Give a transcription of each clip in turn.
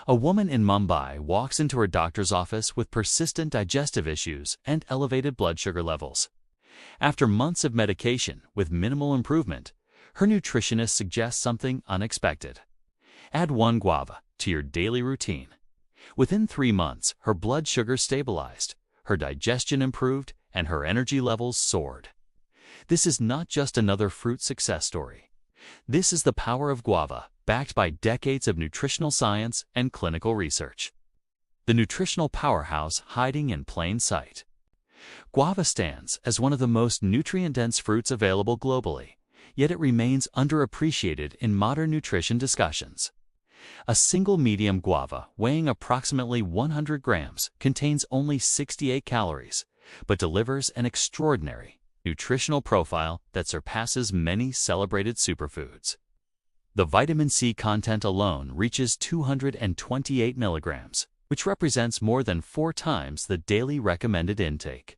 A woman in Mumbai walks into her doctor's office with persistent digestive issues and elevated blood sugar levels. After months of medication with minimal improvement, her nutritionist suggests something unexpected. Add 1 guava to your daily routine. Within 3 months, her blood sugar stabilized, her digestion improved, and her energy levels soared. This is not just another fruit success story. This is the power of guava, backed by decades of nutritional science and clinical research. The nutritional powerhouse hiding in plain sight. Guava stands as one of the most nutrient-dense fruits available globally, yet it remains underappreciated in modern nutrition discussions. A single medium guava weighing approximately 100 grams contains only 68 calories, but delivers an extraordinary nutritional profile that surpasses many celebrated superfoods. The vitamin C content alone reaches 228 milligrams, which represents more than 4 times the daily recommended intake.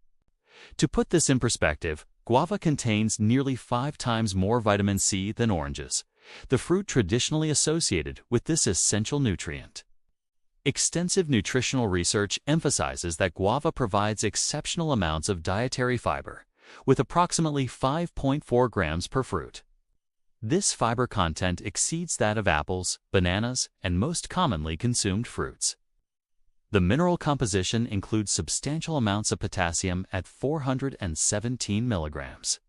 To put this in perspective, guava contains nearly 5 times more vitamin C than oranges, the fruit traditionally associated with this essential nutrient. Extensive nutritional research emphasizes that guava provides exceptional amounts of dietary fiber, with approximately 5.4 grams per fruit. This fiber content exceeds that of apples, bananas, and most commonly consumed fruits. The mineral composition includes substantial amounts of potassium at 417 milligrams,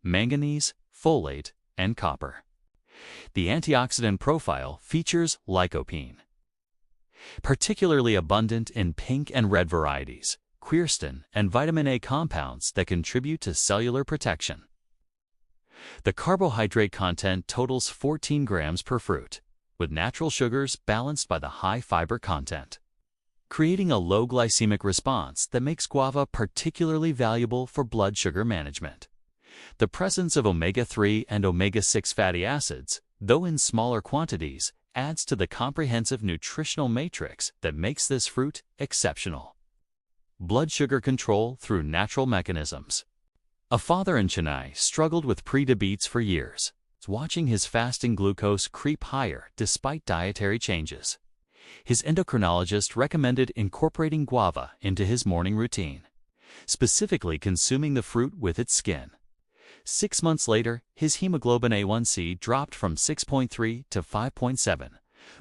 manganese, folate, and copper. The antioxidant profile features lycopene, particularly abundant in pink and red varieties, quercetin, and vitamin A compounds that contribute to cellular protection. The carbohydrate content totals 14 grams per fruit, with natural sugars balanced by the high fiber content, creating a low glycemic response that makes guava particularly valuable for blood sugar management. The presence of omega-3 and omega-6 fatty acids, though in smaller quantities, adds to the comprehensive nutritional matrix that makes this fruit exceptional. Blood sugar control through natural mechanisms. A father in Chennai struggled with prediabetes for years, watching his fasting glucose creep higher despite dietary changes. His endocrinologist recommended incorporating guava into his morning routine, specifically consuming the fruit with its skin. 6 months later, his hemoglobin A1C dropped from 6.3 to 5.7,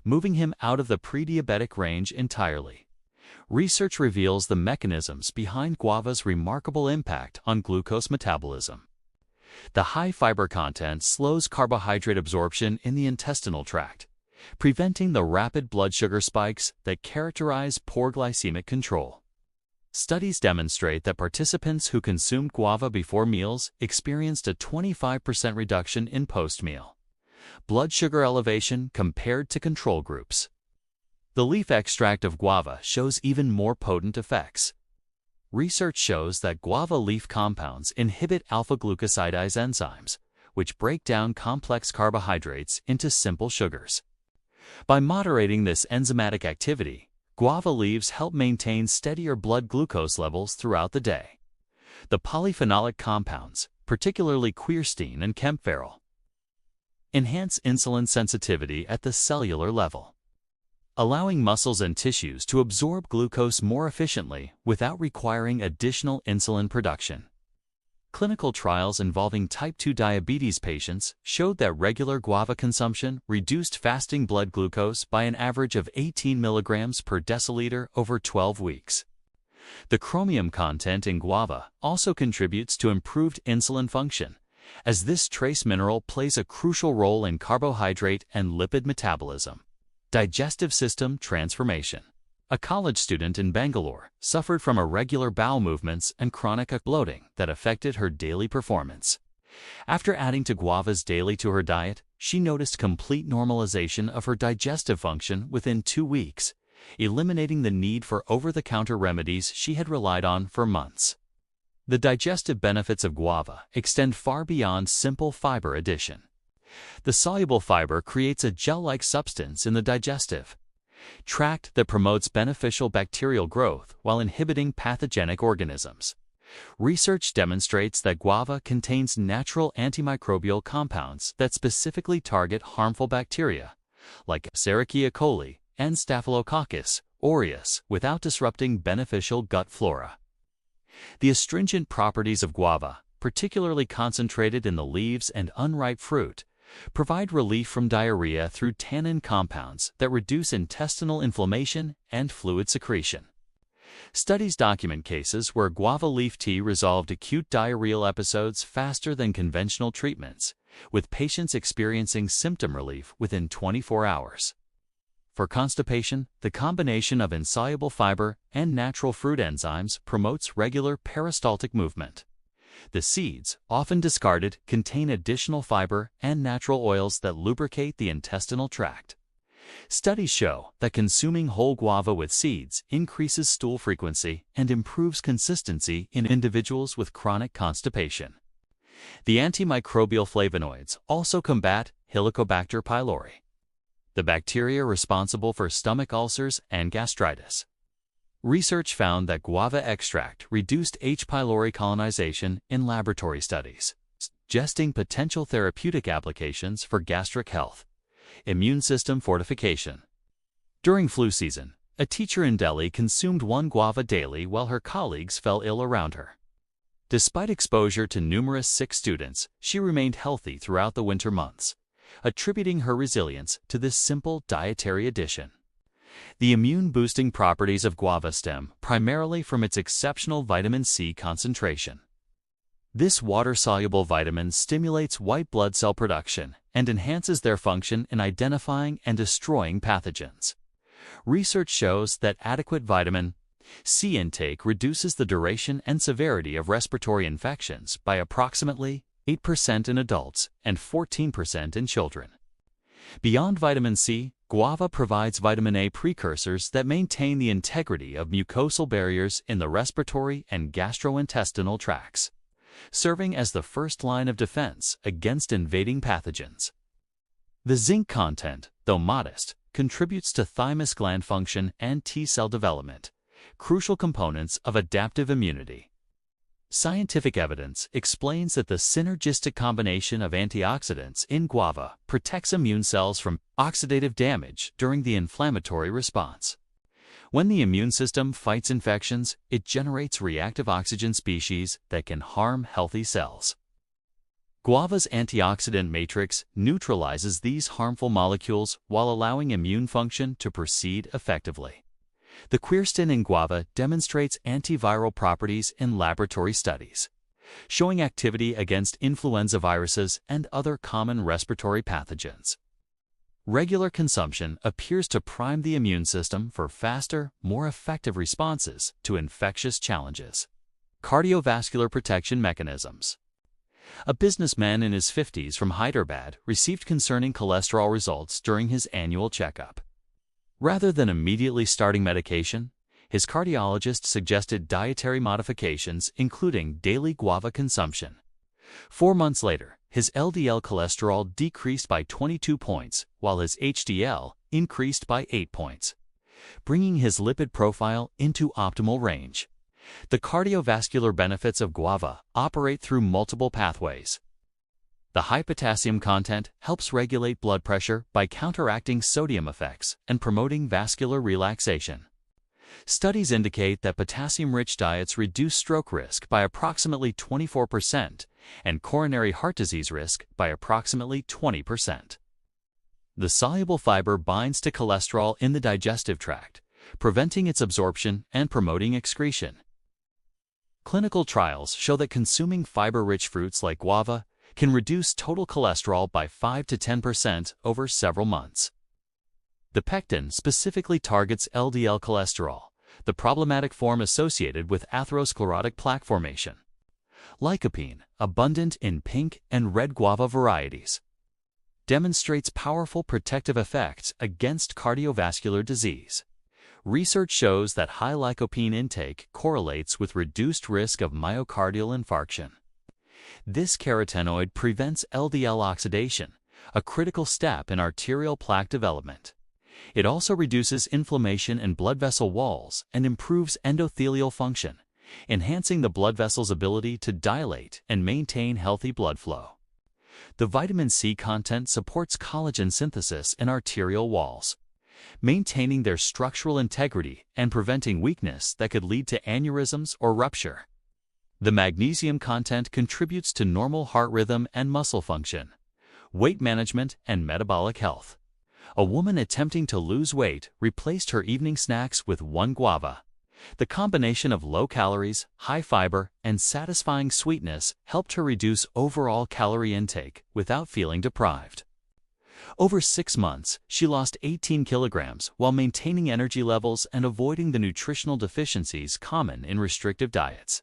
moving him out of the pre-diabetic range entirely. Research reveals the mechanisms behind guava's remarkable impact on glucose metabolism. The high fiber content slows carbohydrate absorption in the intestinal tract, preventing the rapid blood sugar spikes that characterize poor glycemic control. Studies demonstrate that participants who consumed guava before meals experienced a 25% reduction in post-meal blood sugar elevation compared to control groups. The leaf extract of guava shows even more potent effects. Research shows that guava leaf compounds inhibit alpha-glucosidase enzymes, which break down complex carbohydrates into simple sugars. By moderating this enzymatic activity, guava leaves help maintain steadier blood glucose levels throughout the day. The polyphenolic compounds, particularly quercetin and kaempferol, enhance insulin sensitivity at the cellular level, allowing muscles and tissues to absorb glucose more efficiently without requiring additional insulin production. Clinical trials involving type 2 diabetes patients showed that regular guava consumption reduced fasting blood glucose by an average of 18 milligrams per deciliter over 12 weeks. The chromium content in guava also contributes to improved insulin function, as this trace mineral plays a crucial role in carbohydrate and lipid metabolism. Digestive system transformation. A college student in Bangalore suffered from irregular bowel movements and chronic bloating that affected her daily performance. After adding guavas daily to her diet, she noticed complete normalization of her digestive function within 2 weeks, eliminating the need for over-the-counter remedies she had relied on for months. The digestive benefits of guava extend far beyond simple fiber addition. The soluble fiber creates a gel-like substance in the digestive tract that promotes beneficial bacterial growth while inhibiting pathogenic organisms. Research demonstrates that guava contains natural antimicrobial compounds that specifically target harmful bacteria, like Escherichia coli, and Staphylococcus aureus without disrupting beneficial gut flora. The astringent properties of guava, particularly concentrated in the leaves and unripe fruit, provide relief from diarrhea through tannin compounds that reduce intestinal inflammation and fluid secretion. Studies document cases where guava leaf tea resolved acute diarrheal episodes faster than conventional treatments, with patients experiencing symptom relief within 24 hours. For constipation, the combination of insoluble fiber and natural fruit enzymes promotes regular peristaltic movement. The seeds, often discarded, contain additional fiber and natural oils that lubricate the intestinal tract. Studies show that consuming whole guava with seeds increases stool frequency and improves consistency in individuals with chronic constipation. The antimicrobial flavonoids also combat Helicobacter pylori, the bacteria responsible for stomach ulcers and gastritis. Research found that guava extract reduced H. pylori colonization in laboratory studies, suggesting potential therapeutic applications for gastric health. Immune system fortification. During flu season, a teacher in Delhi consumed one guava daily while her colleagues fell ill around her. Despite exposure to numerous sick students, she remained healthy throughout the winter months, attributing her resilience to this simple dietary addition. The immune-boosting properties of guava stem primarily from its exceptional vitamin C concentration. This water-soluble vitamin stimulates white blood cell production and enhances their function in identifying and destroying pathogens. Research shows that adequate vitamin C intake reduces the duration and severity of respiratory infections by approximately 8% in adults and 14% in children. Beyond vitamin C, guava provides vitamin A precursors that maintain the integrity of mucosal barriers in the respiratory and gastrointestinal tracts, serving as the first line of defense against invading pathogens. The zinc content, though modest, contributes to thymus gland function and T-cell development, crucial components of adaptive immunity. Scientific evidence explains that the synergistic combination of antioxidants in guava protects immune cells from oxidative damage during the inflammatory response. When the immune system fights infections, it generates reactive oxygen species that can harm healthy cells. Guava's antioxidant matrix neutralizes these harmful molecules while allowing immune function to proceed effectively. The quercetin in guava demonstrates antiviral properties in laboratory studies, showing activity against influenza viruses and other common respiratory pathogens. Regular consumption appears to prime the immune system for faster, more effective responses to infectious challenges. Cardiovascular protection mechanisms. A businessman in his 50s from Hyderabad received concerning cholesterol results during his annual checkup. Rather than immediately starting medication, his cardiologist suggested dietary modifications including daily guava consumption. 4 months later, his LDL cholesterol decreased by 22 points, while his HDL increased by 8 points, bringing his lipid profile into optimal range. The cardiovascular benefits of guava operate through multiple pathways. The high potassium content helps regulate blood pressure by counteracting sodium effects and promoting vascular relaxation. Studies indicate that potassium-rich diets reduce stroke risk by approximately 24% and coronary heart disease risk by approximately 20%. The soluble fiber binds to cholesterol in the digestive tract, preventing its absorption and promoting excretion. Clinical trials show that consuming fiber-rich fruits like guava can reduce total cholesterol by 5 to 10% over several months. The pectin specifically targets LDL cholesterol, the problematic form associated with atherosclerotic plaque formation. Lycopene, abundant in pink and red guava varieties, demonstrates powerful protective effects against cardiovascular disease. Research shows that high lycopene intake correlates with reduced risk of myocardial infarction. This carotenoid prevents LDL oxidation, a critical step in arterial plaque development. It also reduces inflammation in blood vessel walls and improves endothelial function, enhancing the blood vessel's ability to dilate and maintain healthy blood flow. The vitamin C content supports collagen synthesis in arterial walls, maintaining their structural integrity and preventing weakness that could lead to aneurysms or rupture. The magnesium content contributes to normal heart rhythm and muscle function, weight management, and metabolic health. A woman attempting to lose weight replaced her evening snacks with one guava. The combination of low calories, high fiber, and satisfying sweetness helped her reduce overall calorie intake without feeling deprived. Over 6 months, she lost 18 kilograms while maintaining energy levels and avoiding the nutritional deficiencies common in restrictive diets.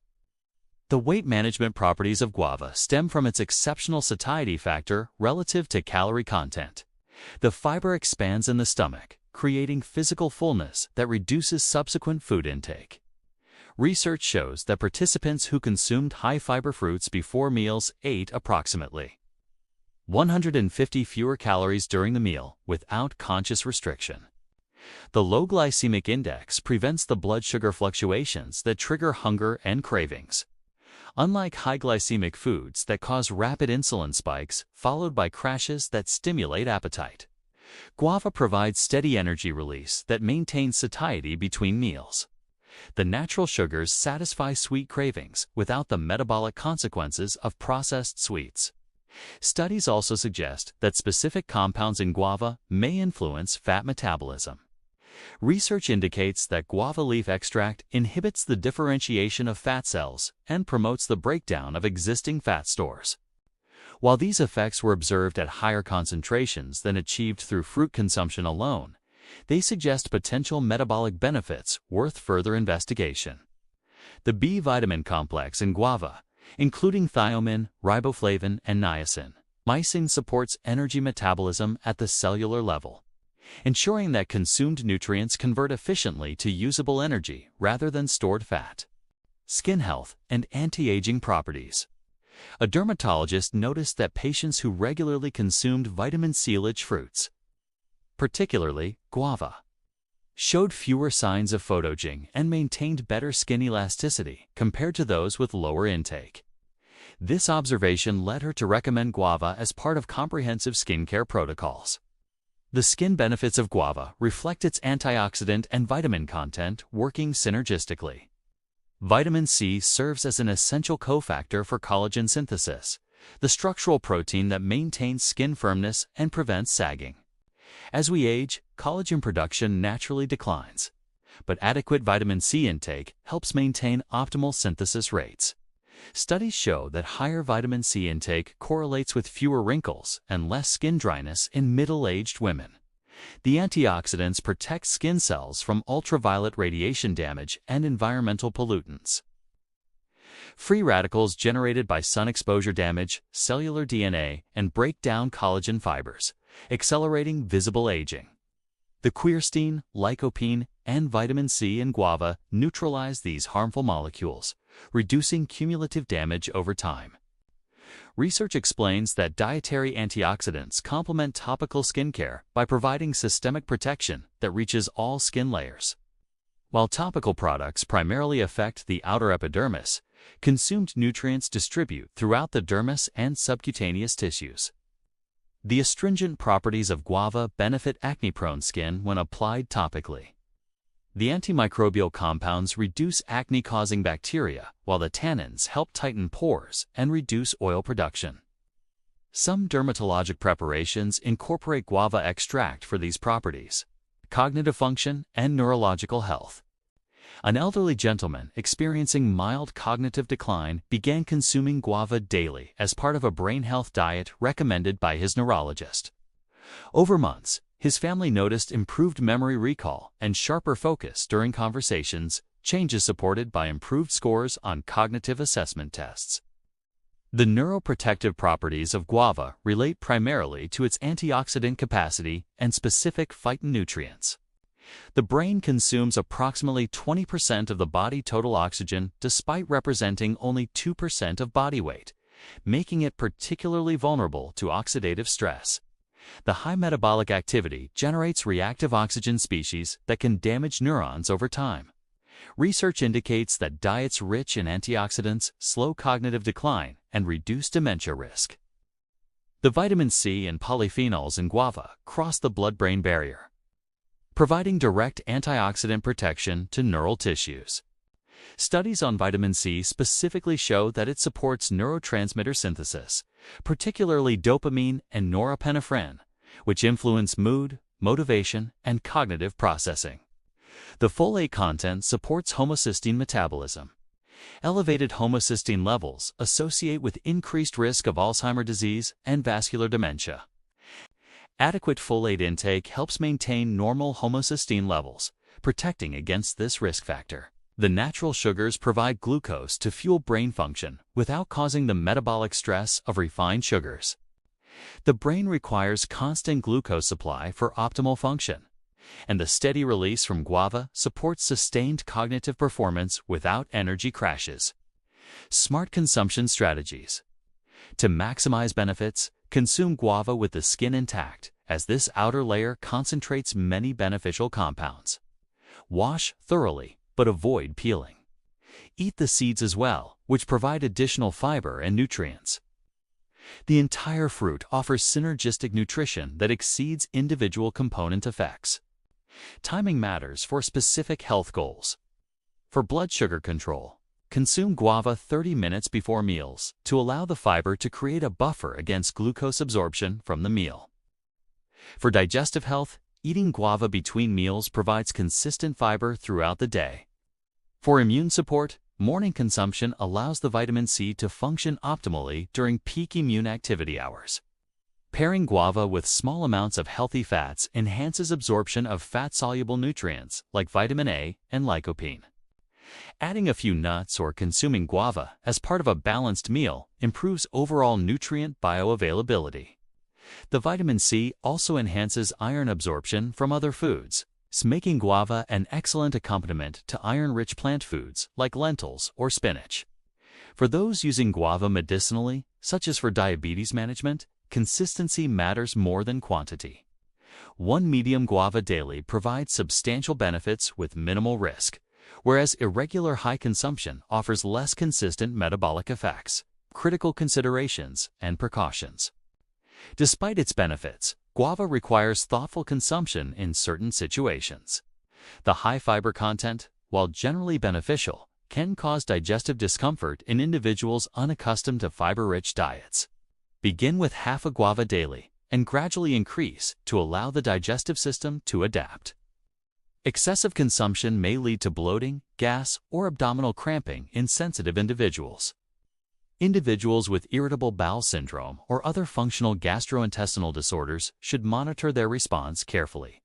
The weight management properties of guava stem from its exceptional satiety factor relative to calorie content. The fiber expands in the stomach, creating physical fullness that reduces subsequent food intake. Research shows that participants who consumed high-fiber fruits before meals ate approximately 150 fewer calories during the meal without conscious restriction. The low glycemic index prevents the blood sugar fluctuations that trigger hunger and cravings. Unlike high glycemic foods that cause rapid insulin spikes followed by crashes that stimulate appetite, guava provides steady energy release that maintains satiety between meals. The natural sugars satisfy sweet cravings without the metabolic consequences of processed sweets. Studies also suggest that specific compounds in guava may influence fat metabolism. Research indicates that guava leaf extract inhibits the differentiation of fat cells and promotes the breakdown of existing fat stores. While these effects were observed at higher concentrations than achieved through fruit consumption alone, they suggest potential metabolic benefits worth further investigation. The B vitamin complex in guava, including thiamine, riboflavin, and niacin, supports energy metabolism at the cellular level, ensuring that consumed nutrients convert efficiently to usable energy rather than stored fat. Skin health and anti-aging properties. A dermatologist noticed that patients who regularly consumed vitamin C-rich fruits, particularly guava, showed fewer signs of photoaging and maintained better skin elasticity compared to those with lower intake. This observation led her to recommend guava as part of comprehensive skincare protocols. The skin benefits of guava reflect its antioxidant and vitamin content working synergistically. Vitamin C serves as an essential cofactor for collagen synthesis, the structural protein that maintains skin firmness and prevents sagging. As we age, collagen production naturally declines, but adequate vitamin C intake helps maintain optimal synthesis rates. Studies show that higher vitamin C intake correlates with fewer wrinkles and less skin dryness in middle-aged women. The antioxidants protect skin cells from ultraviolet radiation damage and environmental pollutants. Free radicals generated by sun exposure damage cellular DNA and break down collagen fibers, accelerating visible aging. The quercetin, lycopene, and vitamin C in guava neutralize these harmful molecules, reducing cumulative damage over time. Research explains that dietary antioxidants complement topical skincare by providing systemic protection that reaches all skin layers. While topical products primarily affect the outer epidermis, consumed nutrients distribute throughout the dermis and subcutaneous tissues. The astringent properties of guava benefit acne-prone skin when applied topically. The antimicrobial compounds reduce acne-causing bacteria, while the tannins help tighten pores and reduce oil production. Some dermatologic preparations incorporate guava extract for these properties, cognitive function, and neurological health. An elderly gentleman experiencing mild cognitive decline began consuming guava daily as part of a brain health diet recommended by his neurologist. Over months, his family noticed improved memory recall and sharper focus during conversations, changes supported by improved scores on cognitive assessment tests. The neuroprotective properties of guava relate primarily to its antioxidant capacity and specific phytonutrients. The brain consumes approximately 20% of the body total oxygen despite representing only 2% of body weight, making it particularly vulnerable to oxidative stress. The high metabolic activity generates reactive oxygen species that can damage neurons over time. Research indicates that diets rich in antioxidants slow cognitive decline and reduce dementia risk. The vitamin C and polyphenols in guava cross the blood-brain barrier. providing direct antioxidant protection to neural tissues. Studies on vitamin C specifically show that it supports neurotransmitter synthesis, particularly dopamine and norepinephrine, which influence mood, motivation, and cognitive processing. The folate content supports homocysteine metabolism. Elevated homocysteine levels associate with increased risk of Alzheimer's disease and vascular dementia. Adequate folate intake helps maintain normal homocysteine levels, protecting against this risk factor. The natural sugars provide glucose to fuel brain function without causing the metabolic stress of refined sugars. The brain requires constant glucose supply for optimal function, and the steady release from guava supports sustained cognitive performance without energy crashes. Smart consumption strategies. To maximize benefits, consume guava with the skin intact, as this outer layer concentrates many beneficial compounds. Wash thoroughly, but avoid peeling. Eat the seeds as well, which provide additional fiber and nutrients. The entire fruit offers synergistic nutrition that exceeds individual component effects. Timing matters for specific health goals. For blood sugar control, consume guava 30 minutes before meals to allow the fiber to create a buffer against glucose absorption from the meal. For digestive health, eating guava between meals provides consistent fiber throughout the day. For immune support, morning consumption allows the vitamin C to function optimally during peak immune activity hours. Pairing guava with small amounts of healthy fats enhances absorption of fat-soluble nutrients like vitamin A and lycopene. Adding a few nuts or consuming guava as part of a balanced meal improves overall nutrient bioavailability. The vitamin C also enhances iron absorption from other foods, making guava an excellent accompaniment to iron-rich plant foods like lentils or spinach. For those using guava medicinally, such as for diabetes management, consistency matters more than quantity. One medium guava daily provides substantial benefits with minimal risk, whereas irregular high consumption offers less consistent metabolic effects. Critical considerations and precautions. Despite its benefits, guava requires thoughtful consumption in certain situations. The high fiber content, while generally beneficial, can cause digestive discomfort in individuals unaccustomed to fiber-rich diets. Begin with half a guava daily and gradually increase to allow the digestive system to adapt. Excessive consumption may lead to bloating, gas, or abdominal cramping in sensitive individuals. Individuals with irritable bowel syndrome or other functional gastrointestinal disorders should monitor their response carefully.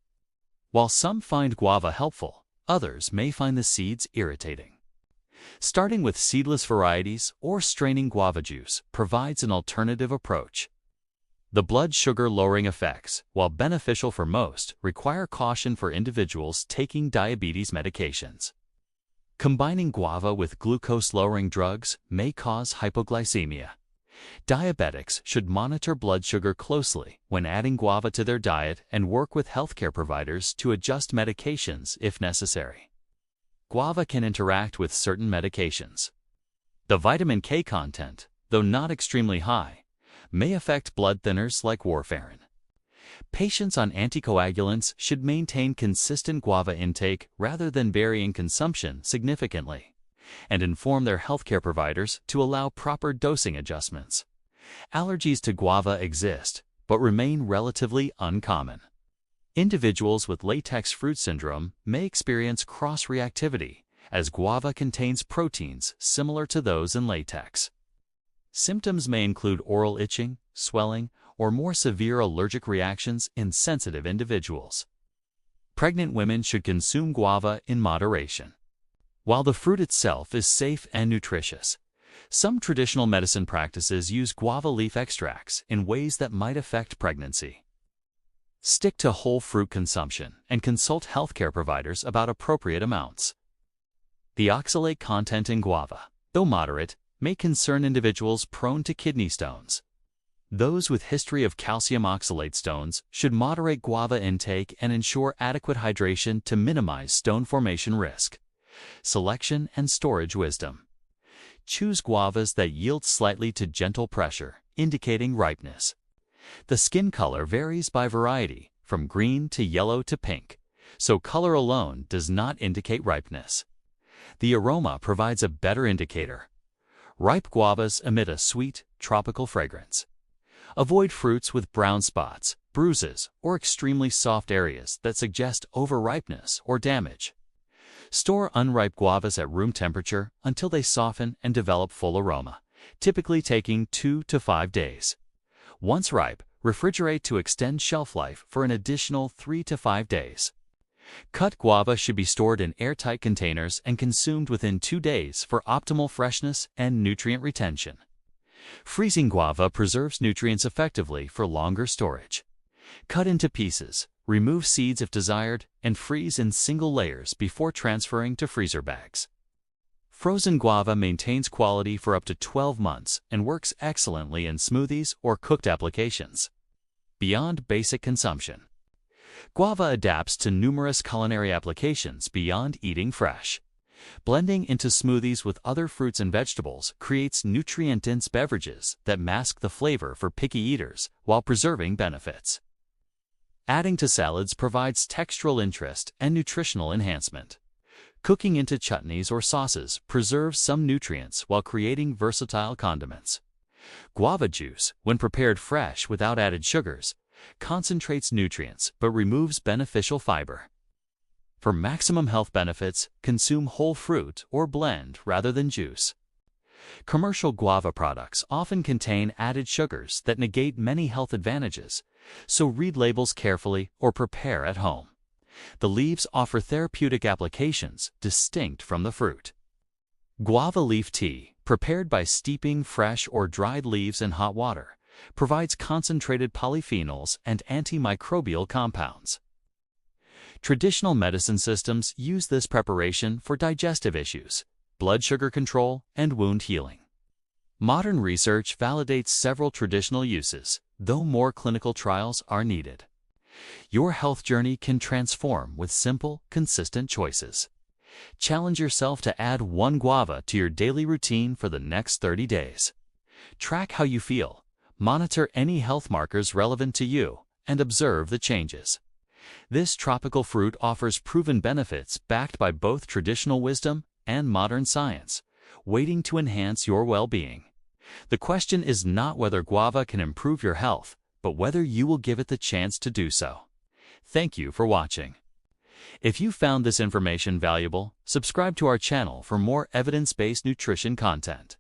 While some find guava helpful, others may find the seeds irritating. Starting with seedless varieties or straining guava juice provides an alternative approach. The blood sugar lowering effects, while beneficial for most, require caution for individuals taking diabetes medications. Combining guava with glucose-lowering drugs may cause hypoglycemia. Diabetics should monitor blood sugar closely when adding guava to their diet and work with healthcare providers to adjust medications if necessary. Guava can interact with certain medications. The vitamin K content, though not extremely high, may affect blood thinners like warfarin. Patients on anticoagulants should maintain consistent guava intake rather than varying consumption significantly, and inform their healthcare providers to allow proper dosing adjustments. Allergies to guava exist, but remain relatively uncommon. Individuals with latex fruit syndrome may experience cross-reactivity, as guava contains proteins similar to those in latex. Symptoms may include oral itching, swelling, or more severe allergic reactions in sensitive individuals. Pregnant women should consume guava in moderation. While the fruit itself is safe and nutritious, some traditional medicine practices use guava leaf extracts in ways that might affect pregnancy. Stick to whole fruit consumption and consult healthcare providers about appropriate amounts. The oxalate content in guava, though moderate, may concern individuals prone to kidney stones. Those with history of calcium oxalate stones should moderate guava intake and ensure adequate hydration to minimize stone formation risk. Selection and storage wisdom. Choose guavas that yield slightly to gentle pressure, indicating ripeness. The skin color varies by variety, from green to yellow to pink, so color alone does not indicate ripeness. The aroma provides a better indicator. Ripe guavas emit a sweet, tropical fragrance. Avoid fruits with brown spots, bruises, or extremely soft areas that suggest overripeness or damage. Store unripe guavas at room temperature until they soften and develop full aroma, typically taking 2 to 5 days. Once ripe, refrigerate to extend shelf life for an additional 3 to 5 days. Cut guava should be stored in airtight containers and consumed within 2 days for optimal freshness and nutrient retention. Freezing guava preserves nutrients effectively for longer storage. Cut into pieces, remove seeds if desired, and freeze in single layers before transferring to freezer bags. Frozen guava maintains quality for up to 12 months and works excellently in smoothies or cooked applications. Beyond basic consumption. Guava adapts to numerous culinary applications beyond eating fresh. Blending into smoothies with other fruits and vegetables creates nutrient-dense beverages that mask the flavor for picky eaters while preserving benefits. Adding to salads provides textural interest and nutritional enhancement. Cooking into chutneys or sauces preserves some nutrients while creating versatile condiments. Guava juice, when prepared fresh without added sugars, concentrates nutrients but removes beneficial fiber. For maximum health benefits, consume whole fruit or blend rather than juice. Commercial guava products often contain added sugars that negate many health advantages, so read labels carefully or prepare at home. The leaves offer therapeutic applications distinct from the fruit. Guava leaf tea, prepared by steeping fresh or dried leaves in hot water, provides concentrated polyphenols and antimicrobial compounds. Traditional medicine systems use this preparation for digestive issues, blood sugar control, and wound healing. Modern research validates several traditional uses, though more clinical trials are needed. Your health journey can transform with simple, consistent choices. Challenge yourself to add 1 guava to your daily routine for the next 30 days. Track how you feel, monitor any health markers relevant to you, and observe the changes. This tropical fruit offers proven benefits backed by both traditional wisdom and modern science, waiting to enhance your well-being. The question is not whether guava can improve your health, but whether you will give it the chance to do so. Thank you for watching. If you found this information valuable, subscribe to our channel for more evidence-based nutrition content.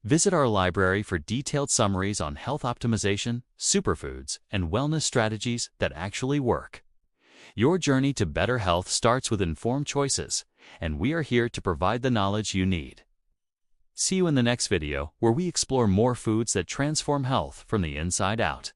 Visit our library for detailed summaries on health optimization, superfoods, and wellness strategies that actually work. Your journey to better health starts with informed choices, and we are here to provide the knowledge you need. See you in the next video, where we explore more foods that transform health from the inside out.